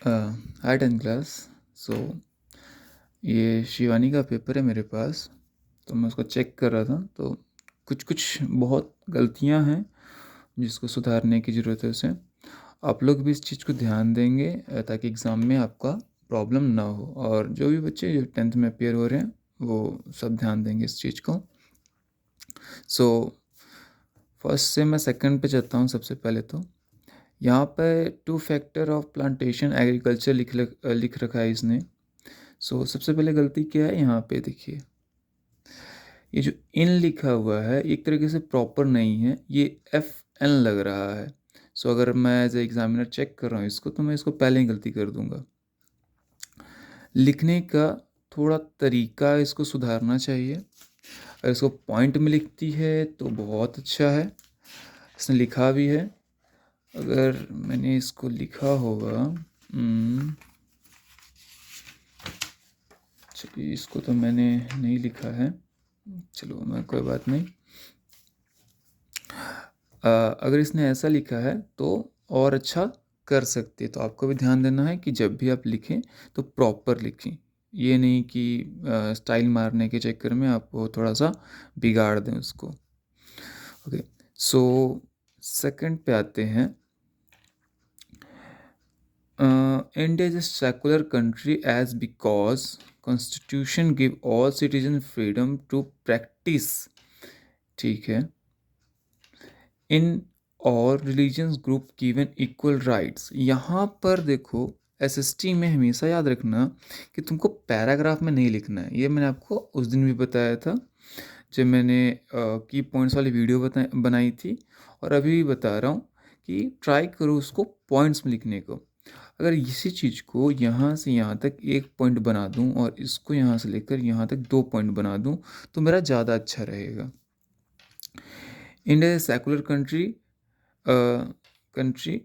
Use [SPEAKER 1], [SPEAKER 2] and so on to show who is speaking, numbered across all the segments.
[SPEAKER 1] हाय 10 class. सो ये शिवानी का paper है मेरे पास, तो मैं उसको चेक कर रहा था। तो कुछ कुछ बहुत गलतियां हैं जिसको सुधारने की ज़रूरत है उसे। आप लोग भी इस चीज़ को ध्यान देंगे ताकि एग्ज़ाम में आपका प्रॉब्लम ना हो। और जो भी बच्चे जो 10th में अपेयर हो रहे हैं वो सब ध्यान देंगे इस चीज़ को। सो फर्स्ट से मैं सेकंड पे चलता हूँ। सबसे पहले तो यहाँ पे 2 फैक्टर ऑफ प्लांटेशन एग्रीकल्चर लिख रखा है इसने। सबसे पहले गलती क्या है यहाँ पे देखिए, ये जो इन लिखा हुआ है एक तरीके से प्रॉपर नहीं है, ये एफ एन लग रहा है। अगर मैं एज ए एग्जामिनर चेक कर रहा हूँ इसको तो मैं इसको पहले ही गलती कर दूंगा। लिखने का थोड़ा तरीका इसको सुधारना चाहिए। अगर इसको पॉइंट में लिखती है तो बहुत अच्छा है, इसने लिखा भी है। अगर मैंने इसको लिखा होगा, चलिए इसको तो मैंने नहीं लिखा है, चलो मैं कोई बात नहीं। अगर इसने ऐसा लिखा है तो और अच्छा कर सकते। तो आपको भी ध्यान देना है कि जब भी आप लिखें तो प्रॉपर लिखें, ये नहीं कि स्टाइल मारने के चक्कर में आप वो थोड़ा सा बिगाड़ दें उसको। ओके, सो सेकंड पे आते हैं। India is a secular country as because constitution give all citizens freedom to practice, ठीक है, इन और religious group given equal rights. यहाँ पर देखो एसएसटी में हमेशा याद रखना कि तुमको पैराग्राफ में नहीं लिखना है। ये मैंने आपको उस दिन भी बताया था जब मैंने की पॉइंट्स वाली वीडियो बनाई थी, और अभी भी बता रहा हूँ कि ट्राई करो उसको पॉइंट्स में लिखने को। अगर इसी चीज़ को यहाँ से यहाँ तक एक पॉइंट बना दूँ और इसको यहाँ से लेकर यहाँ तक 2 पॉइंट बना दूँ तो मेरा ज़्यादा अच्छा रहेगा। India secular country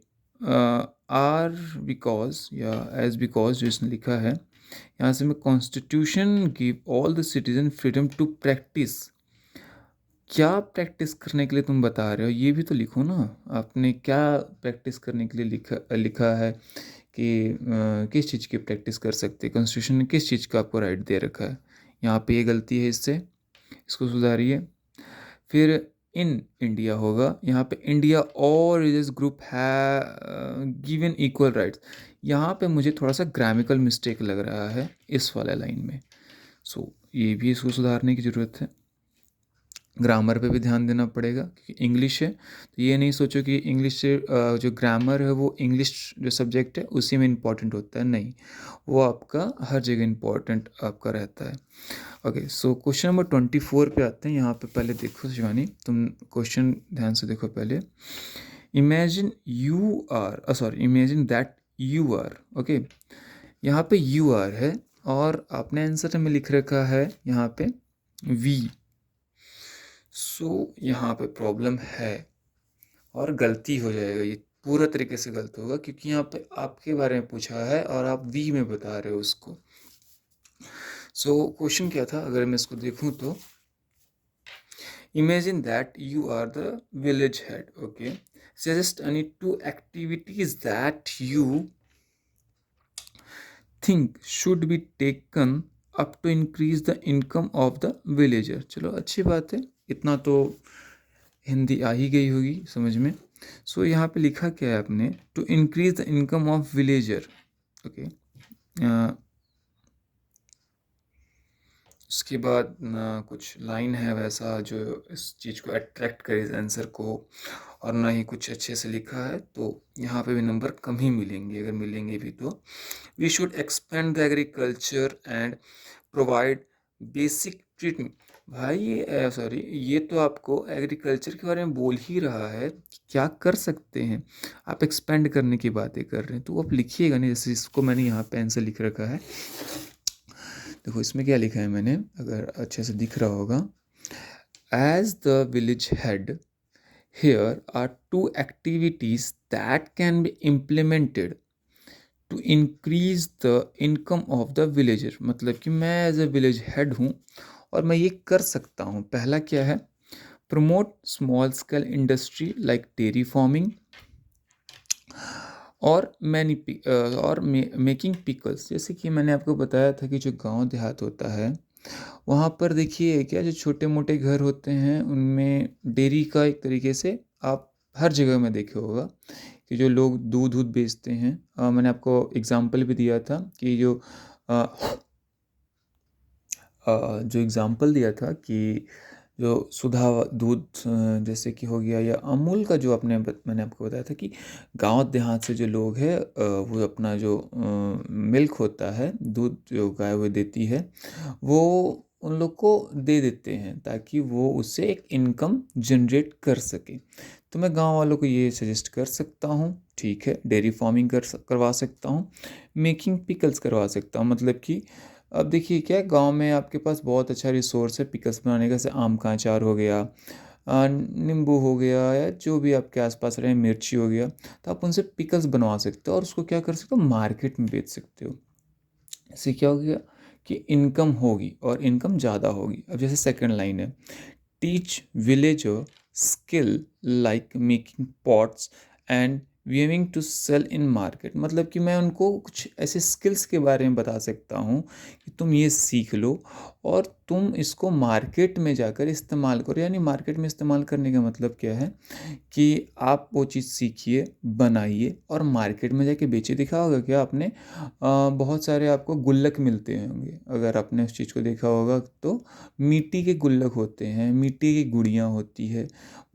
[SPEAKER 1] are because या एज बिकॉज जो इसने लिखा है यहाँ से, मैं constitution give all the citizen freedom to practice. क्या प्रैक्टिस करने के लिए तुम बता रहे हो ये भी तो लिखो ना। आपने क्या प्रैक्टिस करने के लिए लिखा है कि किस चीज़ की प्रैक्टिस कर सकते हैं, कॉन्स्टिट्यूशन ने किस चीज़ का आपको राइट दे रखा है। यहाँ पे ये गलती है, इसको सुधारिए। फिर इन इंडिया होगा, यहाँ पे इंडिया और रिलीजियस ग्रुप है गिवन इक्वल राइट्स। यहाँ पे मुझे थोड़ा सा ग्रामेटिकल मिस्टेक लग रहा है इस वाले लाइन में। ये भी इसको सुधारने की ज़रूरत है। ग्रामर पे भी ध्यान देना पड़ेगा क्योंकि इंग्लिश है, तो ये नहीं सोचो कि इंग्लिश से जो ग्रामर है वो इंग्लिश जो सब्जेक्ट है उसी में इम्पॉर्टेंट होता है, नहीं, वो आपका हर जगह इम्पॉर्टेंट आपका रहता है। ओके, सो क्वेश्चन नंबर 24 पे आते हैं। यहाँ पे पहले देखो शिवानी, तुम क्वेश्चन ध्यान से देखो पहले। Imagine that you are, okay, यहाँ पे यू आर है और आपने आंसर में लिख रखा है यहाँ पे वी। यहाँ पे प्रॉब्लम है और गलती हो जाएगा, ये पूरा तरीके से गलत होगा क्योंकि यहाँ पे आपके बारे में पूछा है और आप वी में बता रहे हो उसको। क्वेश्चन क्या था अगर मैं इसको देखूं तो, imagine that you are the village head, okay, suggest any 2 activities that you think should be taken up to increase the income of the villager. चलो अच्छी बात है, इतना तो हिंदी आ ही गई होगी समझ में। यहाँ पे लिखा क्या है आपने, to increase the income of villager, okay. उसके बाद ना कुछ लाइन है वैसा जो इस चीज़ को अट्रैक्ट करे इस आंसर को, और ना ही कुछ अच्छे से लिखा है, तो यहाँ पे भी नंबर कम ही मिलेंगे अगर मिलेंगे भी तो। We should expend the agriculture and provide basic treatment. भाई ये तो आपको एग्रीकल्चर के बारे में बोल ही रहा है कि क्या कर सकते हैं, आप एक्सपेंड करने की बातें कर रहे हैं तो आप लिखिएगा नहीं। जैसे इसको मैंने यहाँ पे आंसर लिख रखा है, देखो इसमें क्या लिखा है मैंने, अगर अच्छे से दिख रहा होगा, as the village head here are 2 activities that can be implemented to increase the income of the villager. मतलब कि मैं एज ए विलेज हेड हूँ और मैं ये कर सकता हूँ। पहला क्या है, promote small scale industry like dairy farming, और मेकिंग पिकल्स, जैसे कि मैंने आपको बताया था कि जो गांव देहात होता है वहाँ पर देखिए क्या, जो छोटे मोटे घर होते हैं उनमें डेयरी का एक तरीके से आप हर जगह में देखे होगा कि जो लोग दूध दूध बेचते हैं। मैंने आपको एग्जांपल भी दिया था कि अ, जो एग्जांपल दिया था कि जो सुधा दूध जैसे कि हो गया, या अमूल का जो मैंने आपको बताया था कि गांव देहात से जो लोग हैं वो अपना जो मिल्क होता है, दूध जो गाय वो देती है, वो उन लोग को दे देते हैं ताकि वो उससे एक इनकम जनरेट कर सके। तो मैं गांव वालों को ये सजेस्ट कर सकता हूँ, ठीक है, डेयरी फार्मिंग करवा सकता हूँ, मेकिंग पिकल्स करवा सकता हूँ। मतलब कि अब देखिए क्या है, गांव में आपके पास बहुत अच्छा रिसोर्स है पिकल्स बनाने का, जैसे आम का अचार हो गया, नींबू हो गया, या जो भी आपके आसपास रहे, मिर्ची हो गया, तो आप उनसे पिकल्स बनवा सकते हो और उसको क्या कर सकते हो, मार्केट में बेच सकते हो। इससे क्या हो गया कि इनकम होगी और इनकम ज़्यादा होगी। अब जैसे सेकंड लाइन है, teach villager skill like making pots and weaving to sell in market. मतलब कि मैं उनको कुछ ऐसे स्किल्स के बारे में बता सकता हूँ कि तुम ये सीख लो और तुम इसको मार्केट में जाकर इस्तेमाल करो। यानी मार्केट में इस्तेमाल करने का मतलब क्या है कि आप वो चीज़ सीखिए, बनाइए और मार्केट में जाके बेचिए। देखा होगा क्या आपने, बहुत सारे आपको गुल्लक मिलते होंगे, अगर आपने उस चीज़ को देखा होगा तो मिट्टी के गुल्लक होते हैं, मिट्टी की गुड़ियाँ होती है,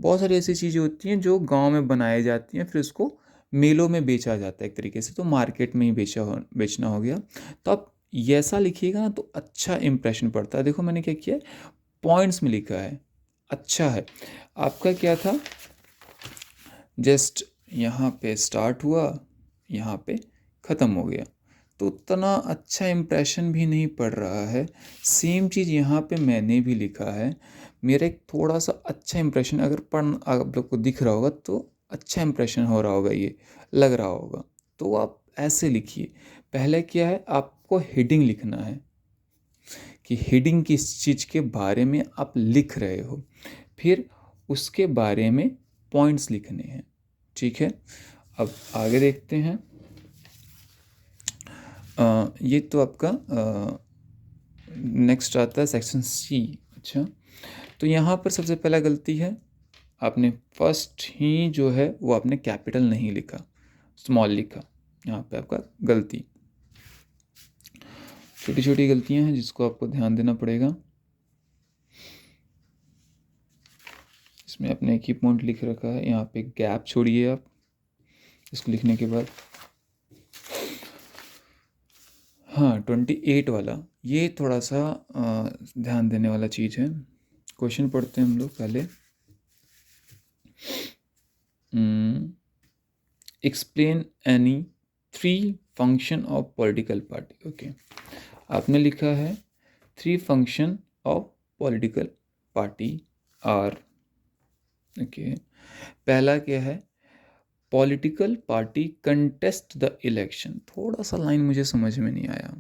[SPEAKER 1] बहुत सारी ऐसी चीज़ें होती हैं जो गांव में बनाई जाती हैं, फिर उसको मेलों में बेचा जाता है एक तरीके से, तो मार्केट में ही बेचना हो गया। तो आप ये ऐसा लिखिएगा ना तो अच्छा इंप्रेशन पड़ता है। देखो मैंने क्या किया है, पॉइंट्स में लिखा है, अच्छा है। आपका क्या था, जस्ट यहाँ पे स्टार्ट हुआ, यहाँ पे ख़त्म हो गया, तो उतना अच्छा इम्प्रेशन भी नहीं पड़ रहा है। सेम चीज़ यहाँ पे मैंने भी लिखा है, मेरा एक थोड़ा सा अच्छा इम्प्रेशन अगर आप लोग को दिख रहा होगा तो अच्छा इम्प्रेशन हो रहा होगा, ये लग रहा होगा। तो आप ऐसे लिखिए, पहले क्या है, आपको हेडिंग लिखना है कि हेडिंग किस चीज़ के बारे में आप लिख रहे हो, फिर उसके बारे में पॉइंट्स लिखने हैं, ठीक है। अब आगे देखते हैं। ये तो आपका नेक्स्ट आता है सेक्शन सी। अच्छा, तो यहाँ पर सबसे पहला गलती है, आपने फर्स्ट ही जो है वो आपने कैपिटल नहीं लिखा, स्मॉल लिखा। यहाँ पे आपका गलती, छोटी छोटी गलतियाँ हैं जिसको आपको ध्यान देना पड़ेगा। इसमें आपने एक ही पॉइंट लिख रखा है, यहाँ पे गैप छोड़िए आप इसको लिखने के बाद। हाँ, 28 वाला ये थोड़ा सा ध्यान देने वाला चीज़ है। क्वेश्चन पढ़ते हैं हम लोग पहले। Explain any 3 function of political party. Okay, आपने लिखा है 3 function of political party are. Okay, पहला क्या है, political party contest the election. थोड़ा सा लाइन मुझे समझ में नहीं आया,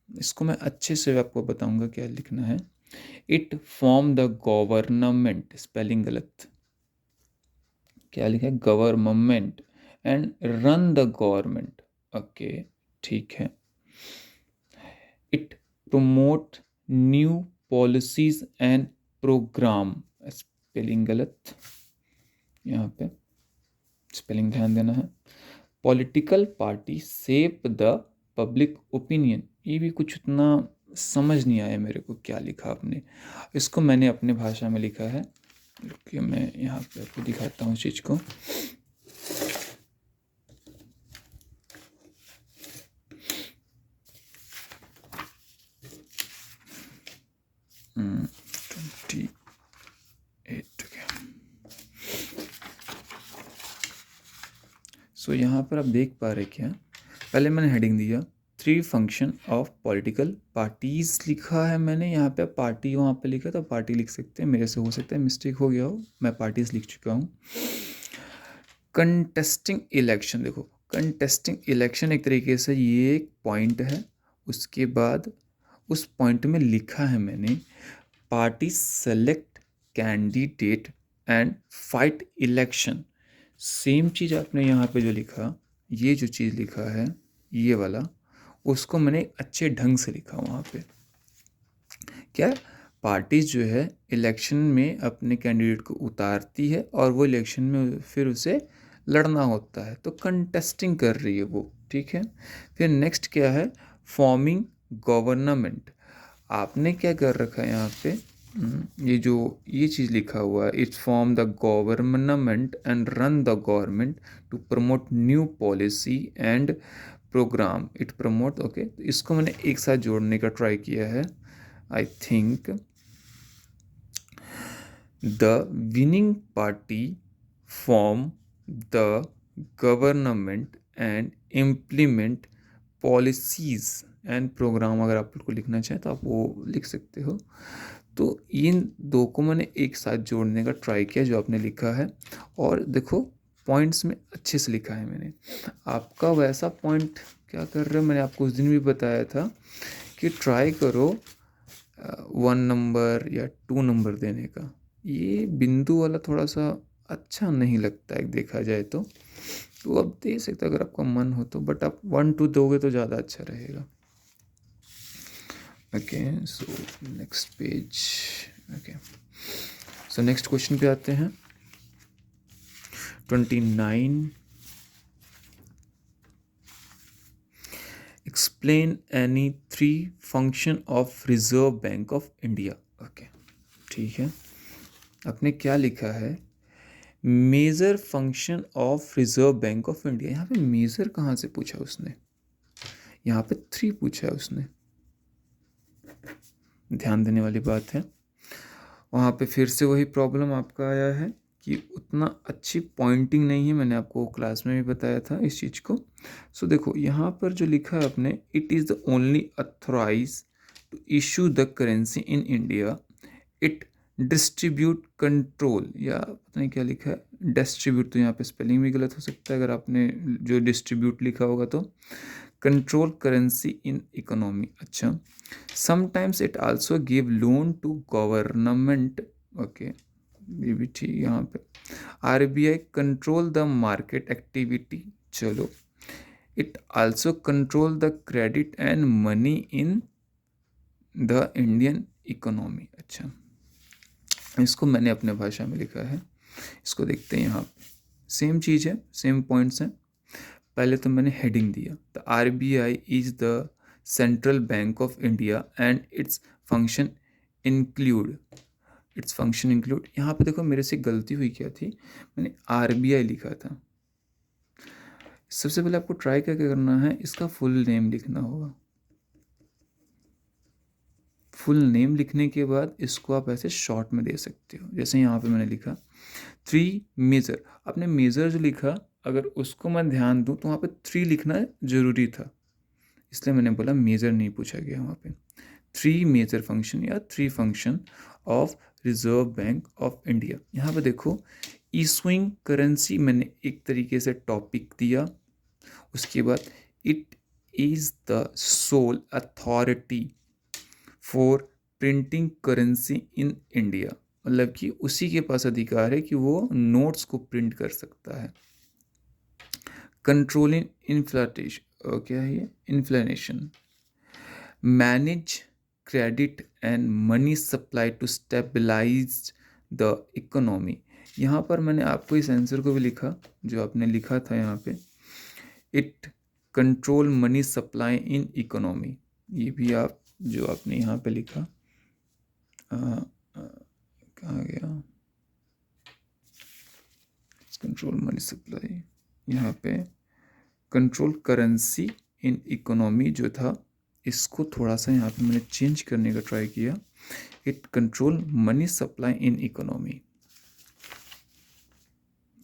[SPEAKER 1] इसको मैं अच्छे से आपको बताऊंगा क्या लिखना है। It form the government, spelling गलत, क्या लिखा है, government, and run the government. Okay, ठीक है। It promote new policies and program, spelling गलत, यहाँ पे स्पेलिंग ध्यान देना है। Political party shape the public opinion, ये भी कुछ उतना समझ नहीं आया मेरे को क्या लिखा आपने। इसको मैंने अपने भाषा में लिखा है, कि मैं यहाँ पे आपको दिखाता हूँ चीज़ को। ट्वेंटी एट सो यहाँ पर आप देख पा रहे क्या, पहले मैंने हेडिंग दिया 3 फंक्शन ऑफ पॉलिटिकल पार्टीज लिखा है मैंने, यहाँ पे पार्टी वहाँ पे लिखा तो पार्टी लिख सकते हैं, मेरे से हो सकता है मिस्टेक हो गया हो, मैं पार्टीज लिख चुका हूँ। कंटेस्टिंग इलेक्शन, देखो कंटेस्टिंग इलेक्शन एक तरीके से ये एक पॉइंट है, उसके बाद उस पॉइंट में लिखा है मैंने party select candidate and fight election. Same चीज़ आपने यहाँ पे जो लिखा, ये जो चीज़ लिखा है ये वाला, उसको मैंने अच्छे ढंग से लिखा वहाँ पे। क्या पार्टीज जो है इलेक्शन में अपने कैंडिडेट को उतारती है और वो इलेक्शन में फिर उसे लड़ना होता है, तो कंटेस्टिंग कर रही है वो, ठीक है। फिर नेक्स्ट क्या है, फॉर्मिंग गवर्नमेंट। आपने क्या कर रखा है यहाँ पे, ये जो ये चीज़ लिखा हुआ है, it's form the government and run the government to promote new policy and program it promote, okay. तो इसको मैंने एक साथ जोड़ने का ट्राई किया है। I think the winning party form the government and implement policies and program. अगर आप को लिखना चाहें तो आप वो लिख सकते हो। तो इन दो को मैंने एक साथ जोड़ने का ट्राई किया जो आपने लिखा है, और देखो पॉइंट्स में अच्छे से लिखा है मैंने। आपका वैसा पॉइंट क्या कर रहे हो, मैंने आपको उस दिन भी बताया था कि ट्राई करो 1 नंबर या 2 नंबर देने का। ये बिंदु वाला थोड़ा सा अच्छा नहीं लगता है देखा जाए तो आप दे सकते अगर आपका मन हो तो, बट आप 1 2 दोगे तो ज़्यादा अच्छा रहेगा। Okay, so next page. Okay, so next question पे आते हैं। 29, explain any 3 function of reserve bank of India. Okay, ठीक है। आपने क्या लिखा है, major function of reserve bank of India. यहाँ पे मेजर कहाँ से पूछा उसने, यहाँ पे 3 पूछा है उसने, ध्यान देने वाली बात है। वहाँ पे फिर से वही प्रॉब्लम आपका आया है कि उतना अच्छी पॉइंटिंग नहीं है, मैंने आपको क्लास में भी बताया था इस चीज़ को। सो देखो यहाँ पर जो लिखा है आपने, it is the only authorise to issue the currency in India, it distribute control, या पता नहीं क्या लिखा है, डिस्ट्रीब्यूट, तो यहाँ पे स्पेलिंग भी गलत हो सकता है अगर आपने जो डिस्ट्रीब्यूट लिखा होगा तो। कंट्रोल करेंसी इन इकोनॉमी, अच्छा। Sometimes it also give loan to government, okay, ये भी ठीक। यहाँ पे RBI control the market activity, चलो। It also control the credit and money in the Indian economy, अच्छा। इसको मैंने अपने भाषा में लिखा है, इसको देखते हैं। यहाँ पे सेम चीज़ है, सेम पॉइंट्स हैं। पहले तो मैंने हेडिंग दिया, the RBI is the central bank of India and its function include, its function include. यहाँ पे देखो मेरे से गलती हुई क्या थी, मैंने आरबीआई लिखा था। सबसे पहले आपको ट्राई क्या करना है, इसका फुल नेम लिखना होगा। फुल नेम लिखने के बाद इसको आप ऐसे शॉर्ट में दे सकते हो, जैसे यहाँ पे मैंने लिखा 3 मेजर। आपने मेजर जो लिखा, अगर उसको मैं ध्यान दूँ तो वहाँ पे 3 लिखना ज़रूरी था, इसलिए मैंने बोला मेजर नहीं पूछा गया वहाँ पे। 3 मेजर फंक्शन या 3 function of reserve bank of India. यहाँ पे देखो इशूइंग करेंसी मैंने एक तरीके से टॉपिक दिया, उसके बाद it is the soul authority for printing currency in India, मतलब कि उसी के पास अधिकार है कि वो नोट्स को प्रिंट कर सकता है। कंट्रोलिंग इन्फ्लेशन, क्या है ये, inflation. Manage credit and money supply to stabilise the economy. यहाँ पर मैंने आपको इस आंसर को भी लिखा जो आपने लिखा था यहाँ पे, it control money supply in economy. ये भी आप जो आपने यहाँ पे लिखा, कहाँ गया, कंट्रोल मनी सप्लाई, यहाँ पे कंट्रोल करेंसी इन इकोनॉमी जो था, इसको थोड़ा सा यहाँ पे मैंने चेंज करने का ट्राई किया, it control money supply in economy,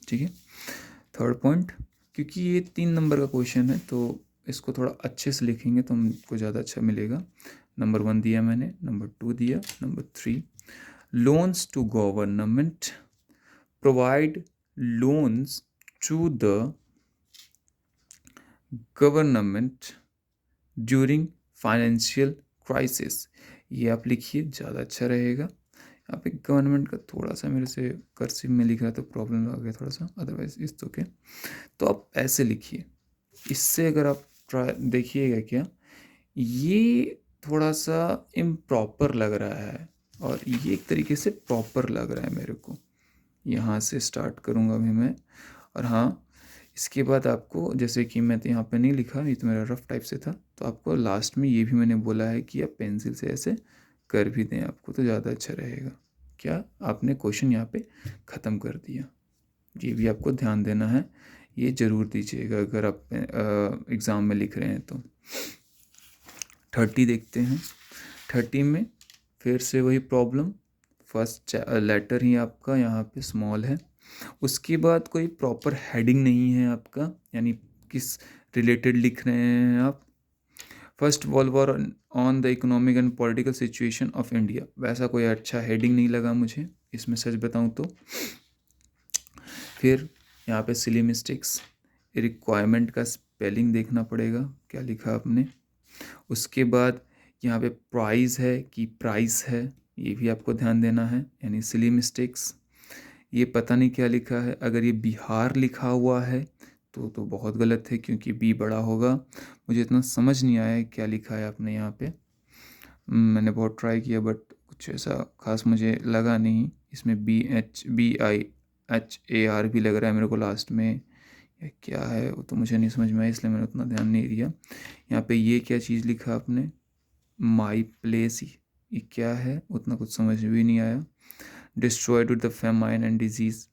[SPEAKER 1] ठीक है। थर्ड पॉइंट, क्योंकि ये 3 नंबर का क्वेश्चन है तो इसको थोड़ा अच्छे से लिखेंगे तो हमको ज़्यादा अच्छा मिलेगा। नंबर 1 दिया मैंने, नंबर 2 दिया, number 3 loans to government, provide loans to the government during financial crisis. ये आप लिखिए, ज़्यादा अच्छा रहेगा। यहाँ पे गवर्नमेंट का थोड़ा सा मेरे से कर्सिव में लिख रहा तो प्रॉब्लम आ गया थोड़ा सा, अदरवाइज इस तो के, तो आप ऐसे लिखिए, इससे अगर आप ट्राई देखिएगा क्या, ये थोड़ा-सा इम्प्रॉपर लग रहा है और ये एक तरीके से प्रॉपर लग रहा है मेरे को। यहाँ से स्टार्ट करूँगा अभी मैं। और हाँ, इसके बाद आपको, जैसे कि मैं तो यहाँ पे नहीं लिखा, ये तो मेरा रफ टाइप से था, तो आपको लास्ट में ये भी मैंने बोला है कि आप पेंसिल से ऐसे कर भी दें आपको तो ज़्यादा अच्छा रहेगा। क्या आपने क्वेश्चन यहाँ पे ख़त्म कर दिया, ये भी आपको ध्यान देना है, ये ज़रूर दीजिएगा अगर आप एग्ज़ाम में लिख रहे हैं तो। 30 देखते हैं। 30 में फिर से वही प्रॉब्लम, फर्स्ट लेटर ही आपका यहाँ पे स्मॉल है, उसके बाद कोई प्रॉपर हेडिंग नहीं है आपका, यानी किस रिलेटेड लिख रहे हैं आप। First world war on the economic and political situation of India, वैसा कोई अच्छा हेडिंग नहीं लगा मुझे इसमें, सच बताऊं तो। फिर यहाँ पे सिली मिस्टेक्स, रिक्वायरमेंट का स्पेलिंग देखना पड़ेगा क्या लिखा आपने। उसके बाद यहाँ पे प्राइस है कि प्राइस है, ये भी आपको ध्यान देना है, यानी सिली मिस्टेक्स। ये पता नहीं क्या लिखा है, अगर ये बिहार लिखा हुआ है तो बहुत गलत है, क्योंकि बी बड़ा होगा। मुझे इतना समझ नहीं आया है क्या लिखा है आपने यहाँ पे। मैंने बहुत ट्राई किया बट कुछ ऐसा खास मुझे लगा नहीं। इसमें BHBIHAR भी लग रहा है मेरे को लास्ट में, या क्या है वो तो मुझे नहीं समझ में आया, इसलिए मैंने उतना ध्यान नहीं दिया। यहाँ पे ये क्या चीज़ लिखा आपने, माई प्लेस, ये क्या है उतना कुछ समझ भी नहीं आया। Destroyed with the famine and disease,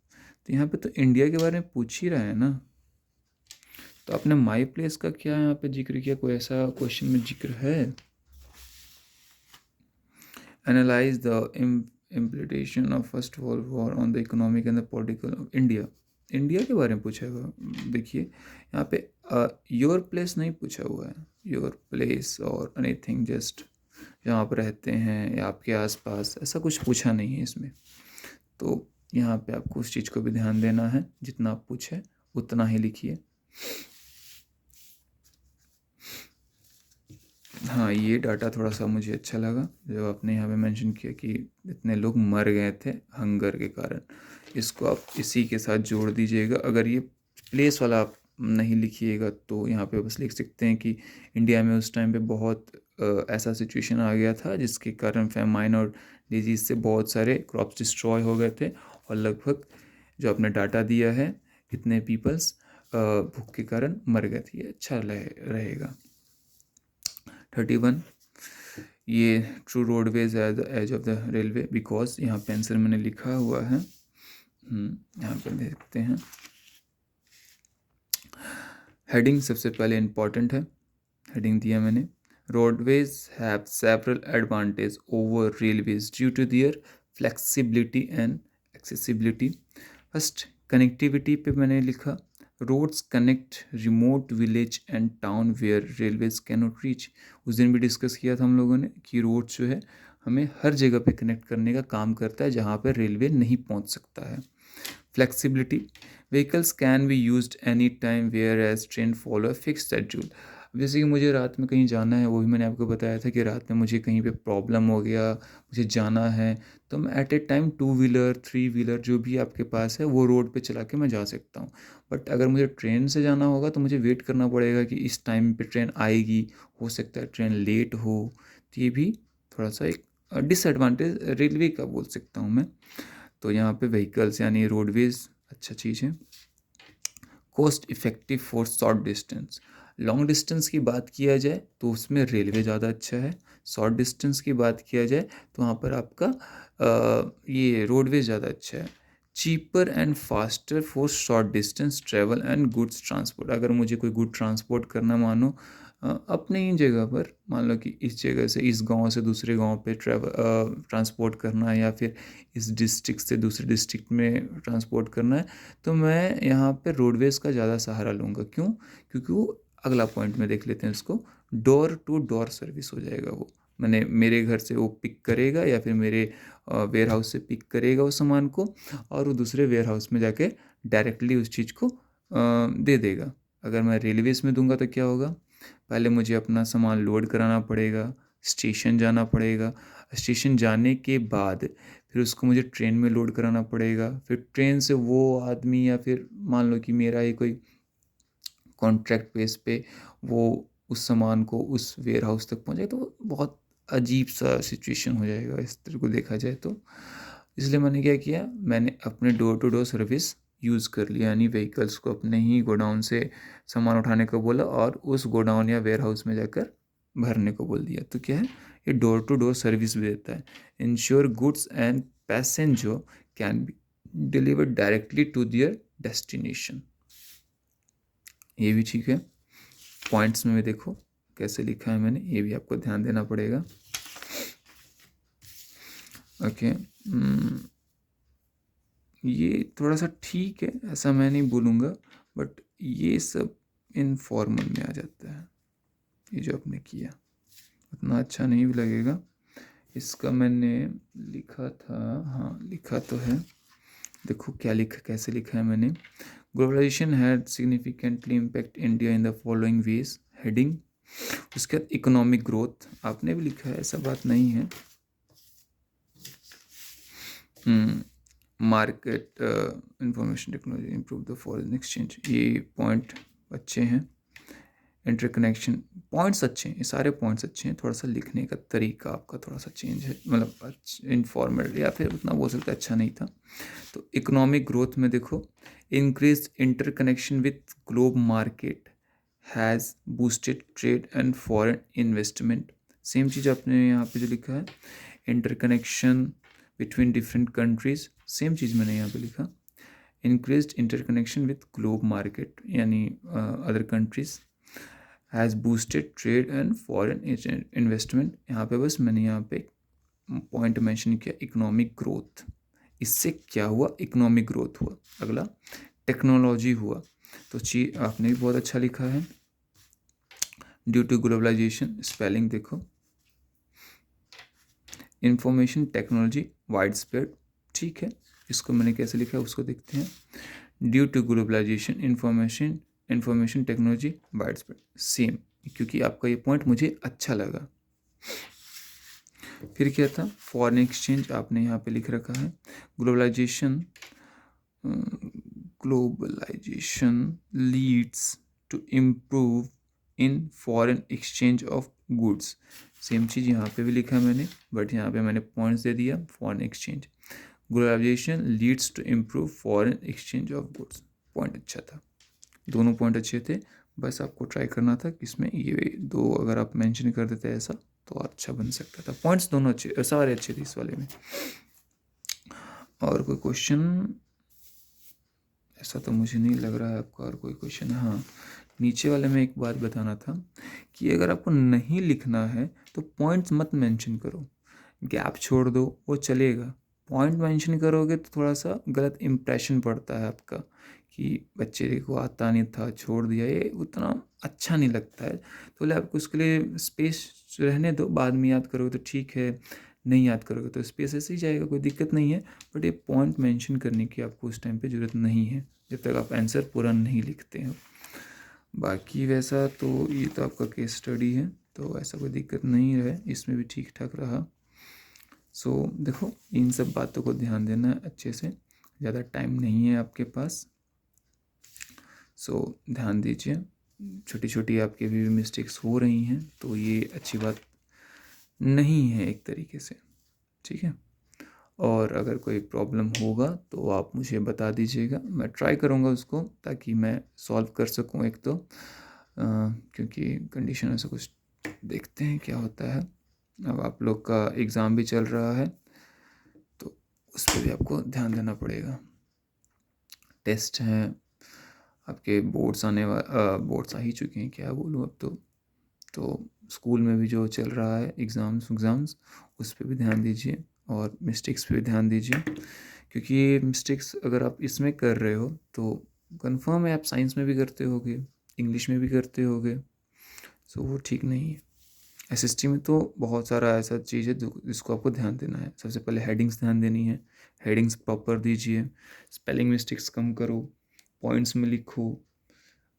[SPEAKER 1] तो यहाँ पे तो इंडिया के बारे में पूछ ही रहा है ना, तो आपने माई प्लेस का क्या यहाँ पे जिक्र किया, कोई ऐसा क्वेश्चन में जिक्र है। Analyse the implementation of first world war on the economic and the political of India, India के बारे में पूछा हुआ। देखिए यहाँ पे योर प्लेस नहीं पूछा हुआ है, योर प्लेस और एनीथिंग, जस्ट जहाँ पर रहते हैं या आपके आसपास, ऐसा कुछ पूछा नहीं है इसमें। तो यहाँ पे आपको उस चीज़ को भी ध्यान देना है, जितना आप पूछे उतना ही लिखिए। हाँ, ये डाटा थोड़ा सा मुझे अच्छा लगा जो आपने यहाँ पे मेंशन किया कि इतने लोग मर गए थे हंगर के कारण, इसको आप इसी के साथ जोड़ दीजिएगा। अगर ये प्लेस वाला आप नहीं लिखिएगा तो यहाँ पे बस लिख सकते हैं कि इंडिया में उस टाइम पे बहुत ऐसा सिचुएशन आ गया था जिसके कारण फेमाइन और डिजीज़ से बहुत सारे क्रॉप्स डिस्ट्रॉय हो गए थे, और लगभग जो आपने डाटा दिया है इतने पीपल्स भूख के कारण मर गए थे। ये अच्छा रहेगा। 31, ये true roadways at the age of the railway, because यहाँ पे आंसर मैंने लिखा हुआ है। यहाँ पर देखते हैं, हेडिंग सबसे पहले इम्पॉर्टेंट है, हेडिंग दिया मैंने, roadways have several advantage over railways due to their flexibility and accessibility. First connectivity पे मैंने लिखा, roads connect remote village and town where railways cannot reach. उस दिन भी डिस्कस किया था हम लोगों ने कि रोड जो है हमें हर जगह पे कनेक्ट करने का काम करता है जहाँ पर रेलवे नहीं पहुँच सकता है। Flexibility, vehicles can be used any time whereas train follow fix schedule. जैसे कि मुझे रात में कहीं जाना है, वो भी मैंने आपको बताया था कि रात में मुझे कहीं पे प्रॉब्लम हो गया, मुझे जाना है, तो मैं at a time 2 wheeler 3 wheeler जो भी आपके पास है वो रोड पे चला के मैं जा सकता हूँ। बट अगर मुझे ट्रेन से जाना होगा तो मुझे वेट करना पड़ेगा कि इस टाइम पे ट्रेन आएगी, हो सकता है ट्रेन लेट हो, तो ये भी थोड़ा सा एक डिसएडवांटेज रेलवे का बोल सकता हूँ मैं। तो यहाँ पे व्हीकल्स यानी रोडवेज अच्छा चीज़ है। Cost effective for short distance, long distance की बात किया जाए तो उसमें रेलवे ज़्यादा अच्छा है, शॉर्ट डिस्टेंस की बात किया जाए तो वहाँ पर आपका ये रोडवेज ज़्यादा अच्छा है। Cheaper and faster for short distance travel and goods transport, अगर मुझे कोई गुड ट्रांसपोर्ट करना मानो अपने ही जगह पर, मान लो कि इस जगह से इस गांव से दूसरे गांव पे ट्रांसपोर्ट करना है, या फिर इस डिस्ट्रिक्ट से दूसरे डिस्ट्रिक्ट में ट्रांसपोर्ट करना है, तो मैं यहाँ पे रोडवेज़ का ज़्यादा सहारा लूँगा। क्यों? क्योंकि वो अगला पॉइंट में देख लेते हैं इसको, डोर टू डोर सर्विस हो जाएगा वो, मैंने मेरे घर से वो पिक करेगा या फिर मेरे वेयर हाउस से पिक करेगा उस सामान को, और वो दूसरे वेयर हाउस में जाके डायरेक्टली उस चीज़ को दे देगा। अगर मैं रेलवेज़ में दूंगा तो क्या होगा, पहले मुझे अपना सामान लोड कराना पड़ेगा, स्टेशन जाना पड़ेगा, स्टेशन जाने के बाद फिर उसको मुझे ट्रेन में लोड कराना पड़ेगा, फिर ट्रेन से वो आदमी या फिर मान लो कि मेरा ही कोई कॉन्ट्रैक्ट बेस पे वो उस सामान को उस वेयर हाउस तक पहुँचाए, तो बहुत अजीब सा सिचुएशन हो जाएगा इस तरह को देखा जाए तो। इसलिए मैंने क्या किया, मैंने अपने door to door service use कर लिया, यानी व्हीकल्स को अपने ही गोडाउन से सामान उठाने को बोला और उस गोडाउन या वेयर हाउस में जाकर भरने को बोल दिया। तो क्या है, ये डोर टू डोर सर्विस भी देता है। Insure goods and passenger can be delivered directly to their destination. ये भी ठीक है। पॉइंट्स में भी देखो कैसे लिखा है मैंने, ये भी आपको ध्यान देना पड़ेगा। ओके, ये थोड़ा सा ठीक है, ऐसा मैं नहीं बोलूँगा, बट ये सब इनफॉर्मल में आ जाता है। ये जो आपने किया उतना अच्छा नहीं भी लगेगा। इसका मैंने लिखा था, हाँ लिखा तो है, देखो क्या लिखा, कैसे लिखा है मैंने। Globalisation had significantly impact India in the following ways, heading. उसके बाद इकोनॉमिक ग्रोथ आपने भी लिखा है, ऐसा बात नहीं है। Market information technology improve the foreign exchange, ये पॉइंट अच्छे हैं। इंटरकनेक्शन, पॉइंट्स अच्छे हैं, ये सारे पॉइंट्स अच्छे हैं, थोड़ा सा लिखने का तरीका आपका थोड़ा सा चेंज है, मतलब इनफॉर्मल या फिर उतना बोल सकते अच्छा नहीं था। तो इकोनॉमिक ग्रोथ में देखो, increase interconnection with globe market has boosted trade and foreign investment. Same चीज़ आपने यहाँ पे जो लिखा है, interconnection between different countries, same चीज़ मैंने यहाँ पे लिखा। Increased interconnection with globe market यानी other countries has boosted trade and foreign investment. यहाँ पे बस मैंने यहाँ पे पॉइंट मेंशन किया, इकोनॉमिक ग्रोथ। इससे क्या हुआ, इकोनॉमिक ग्रोथ हुआ। अगला टेक्नोलॉजी हुआ, तो चीज आपने भी बहुत अच्छा लिखा है। ड्यू टू ग्लोबलाइजेशन, स्पेलिंग देखो। इंफॉर्मेशन टेक्नोलॉजी वाइड स्प्रेड, ठीक है। इसको मैंने कैसे लिखा है उसको देखते हैं। Due to globalisation information technology wide spread, same, क्योंकि आपका ये पॉइंट मुझे अच्छा लगा। फिर क्या था, फॉरेन एक्सचेंज आपने यहाँ पे लिख रखा है। Globalisation leads to improve in foreign exchange of goods, same चीज़ यहाँ पे भी लिखा मैंने, बट यहाँ पे मैंने पॉइंट्स दे दिया। Foreign exchange, globalisation leads to improve foreign exchange of goods, point अच्छा था, दोनों पॉइंट अच्छे थे। बस आपको ट्राई करना था कि इसमें ये दो अगर आप मेंशन कर देते ऐसा तो अच्छा बन सकता था। पॉइंट्स दोनों अच्छे, सारे अच्छे थे इस वाले में। और कोई क्वेश्चन, ऐसा तो मुझे नहीं लग रहा है आपका और कोई क्वेश्चन। हाँ, नीचे वाले में एक बात बताना था कि अगर आपको नहीं लिखना है तो पॉइंट्स मत मेंशन करो, गैप छोड़ दो, वो चलेगा। पॉइंट मेंशन करोगे तो थोड़ा सा गलत इम्प्रेशन पड़ता है आपका कि बच्चे को आता नहीं था छोड़ दिया, ये उतना अच्छा नहीं लगता है। तो बोले आपको उसके लिए स्पेस रहने दो, बाद में याद करोगे तो ठीक है, नहीं याद करोगे तो स्पेस ऐसे ही जाएगा, कोई दिक्कत नहीं है। बट ये पॉइंट मेंशन करने की आपको उस टाइम पे ज़रूरत नहीं है जब तक आप आंसर पूरा नहीं लिखते हो। बाकी वैसा तो ये तो आपका केस स्टडी है, तो ऐसा कोई दिक्कत नहीं रहे, इसमें भी ठीक ठाक रहा। सो देखो, इन सब बातों को ध्यान देना है अच्छे से, ज़्यादा टाइम नहीं है आपके पास। सो ध्यान दीजिए, छोटी छोटी आपकी भी मिस्टेक्स हो रही हैं तो ये अच्छी बात नहीं है एक तरीके से, ठीक है। और अगर कोई प्रॉब्लम होगा तो आप मुझे बता दीजिएगा, मैं ट्राई करूँगा उसको ताकि मैं सॉल्व कर सकूँ एक तो, क्योंकि कंडीशन ऐसा कुछ देखते हैं क्या होता है। अब आप लोग का एग्ज़ाम भी चल रहा है तो उस पर भी आपको ध्यान देना पड़ेगा। टेस्ट हैं आपके, बोर्ड्स बोर्ड्स आ ही चुके हैं, क्या बोलूँ अब तो स्कूल में भी जो चल रहा है एग्ज़ाम्स उस पर भी ध्यान दीजिए और मिस्टेक्स पे भी ध्यान दीजिए, क्योंकि ये मिस्टेक्स अगर आप इसमें कर रहे हो तो कंफर्म है आप साइंस में भी करते होगे, इंग्लिश में भी करते होगे, सो वो ठीक नहीं है। एसएसटी में तो बहुत सारा ऐसा चीज़ है जिसको आपको ध्यान देना है। सबसे पहले हेडिंग्स ध्यान देनी है, हेडिंग्स प्रॉपर दीजिए, स्पेलिंग मिस्टेक्स कम करो, पॉइंट्स में लिखो।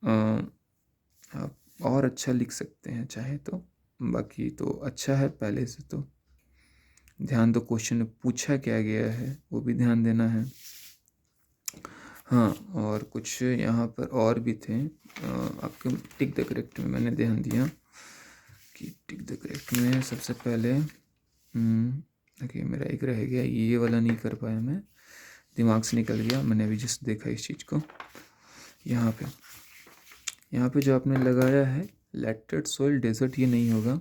[SPEAKER 1] आप और अच्छा लिख सकते हैं चाहे तो, बाकी तो अच्छा है पहले से। तो ध्यान दो, क्वेश्चन में पूछा क्या गया है वो भी ध्यान देना है। हाँ, और कुछ यहाँ पर और भी थे। आपके टिक द करेक्ट में मैंने ध्यान दिया कि टिक द करेक्ट में सबसे पहले देखिए मेरा एक रह गया, ये वाला नहीं कर पाया मैं, दिमाग से निकल गया। मैंने अभी जस्ट देखा इस चीज़ को। यहाँ पे जो आपने लगाया है लैटेड सॉइल डेजर्ट, ये नहीं होगा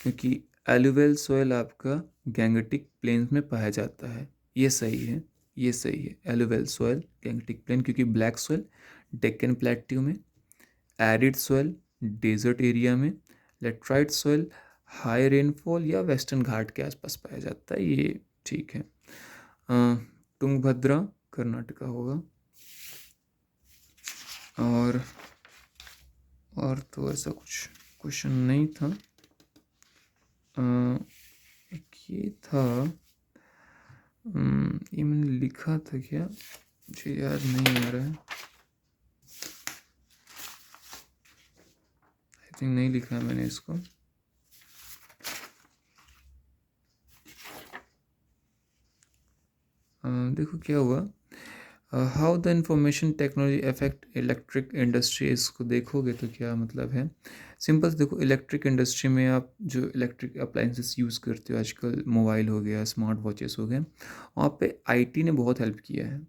[SPEAKER 1] क्योंकि एलुवियल सॉइल आपका गैंगटिक प्लेन्स में पाया जाता है। ये सही है, ये सही है। एलुवियल सॉइल गैंगटिक प्लेन, क्योंकि ब्लैक सॉइल डेक्कन प्लेट्यू में, एरिड सॉइल डेजर्ट एरिया में, लेट्राइट सॉइल हाई रेनफॉल या वेस्टर्न घाट के आसपास पाया जाता है। ये ठीक है। तुंगभद्रा कर्नाटका होगा। और तो ऐसा कुछ क्वेश्चन नहीं था। एक ये था, ये मैंने लिखा था क्या, मुझे याद नहीं आ रहा है। आई थिंक नहीं लिखा है मैंने इसको। देखो क्या हुआ, how the information technology affect electric industry, इसको देखोगे तो क्या मतलब है। सिंपल से देखो, इलेक्ट्रिक इंडस्ट्री में आप जो इलेक्ट्रिक अप्लाइंसेस यूज़ करते हो आजकल, मोबाइल हो गया, स्मार्ट वॉचेस हो गए, वहाँ पे आईटी ने बहुत हेल्प किया है।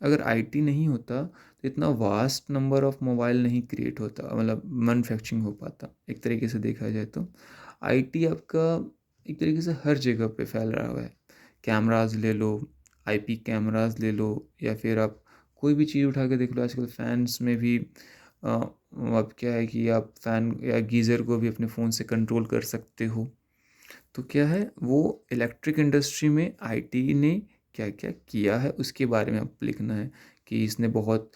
[SPEAKER 1] अगर आईटी नहीं होता तो इतना वास्ट नंबर ऑफ मोबाइल नहीं क्रिएट होता, मतलब मैन्युफैक्चरिंग हो पाता। एक तरीके से देखा जाए तो आईटी आपका एक तरीके से हर जगह पे फैल रहा हुआ है। कैमराज ले लो, आईपी कैमरास ले लो, या फिर आप कोई भी चीज़ उठा के देख लो। आजकल फैंस में भी अब क्या है कि आप फ़ैन या गीज़र को भी अपने फ़ोन से कंट्रोल कर सकते हो। तो क्या है, वो इलेक्ट्रिक इंडस्ट्री में आईटी ने क्या क्या किया है उसके बारे में आपको लिखना है कि इसने बहुत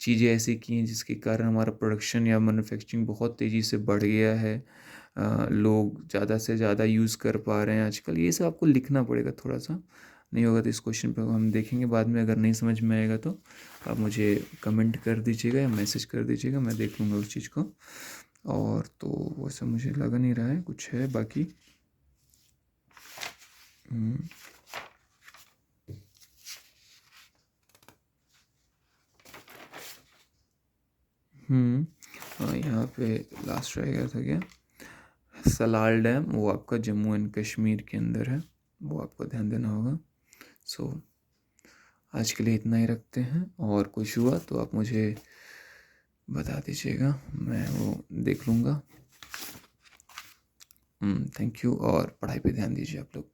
[SPEAKER 1] चीज़ें ऐसी की हैं जिसके कारण हमारा प्रोडक्शन या मैन्युफैक्चरिंग बहुत तेज़ी से बढ़ गया है। लोग ज़्यादा से ज़्यादा यूज़ कर पा रहे हैं आजकल। ये सब आपको लिखना पड़ेगा थोड़ा सा। नहीं होगा तो इस क्वेश्चन पे हम देखेंगे बाद में। अगर नहीं समझ में आएगा तो आप मुझे कमेंट कर दीजिएगा या मैसेज कर दीजिएगा, मैं देख लूँगा उस चीज़ को। और तो वैसे मुझे लग नहीं रहा है कुछ है बाकी। हम्म, यहाँ पे लास्ट रह गया था क्या, सलाल डैम, वो आपका जम्मू एंड कश्मीर के अंदर है, वो आपको ध्यान देना होगा। सो आज के लिए इतना ही रखते हैं, और कुछ हुआ तो आप मुझे बता दीजिएगा, मैं वो देख लूँगा। थैंक यू, और पढ़ाई पे ध्यान दीजिए आप लोग।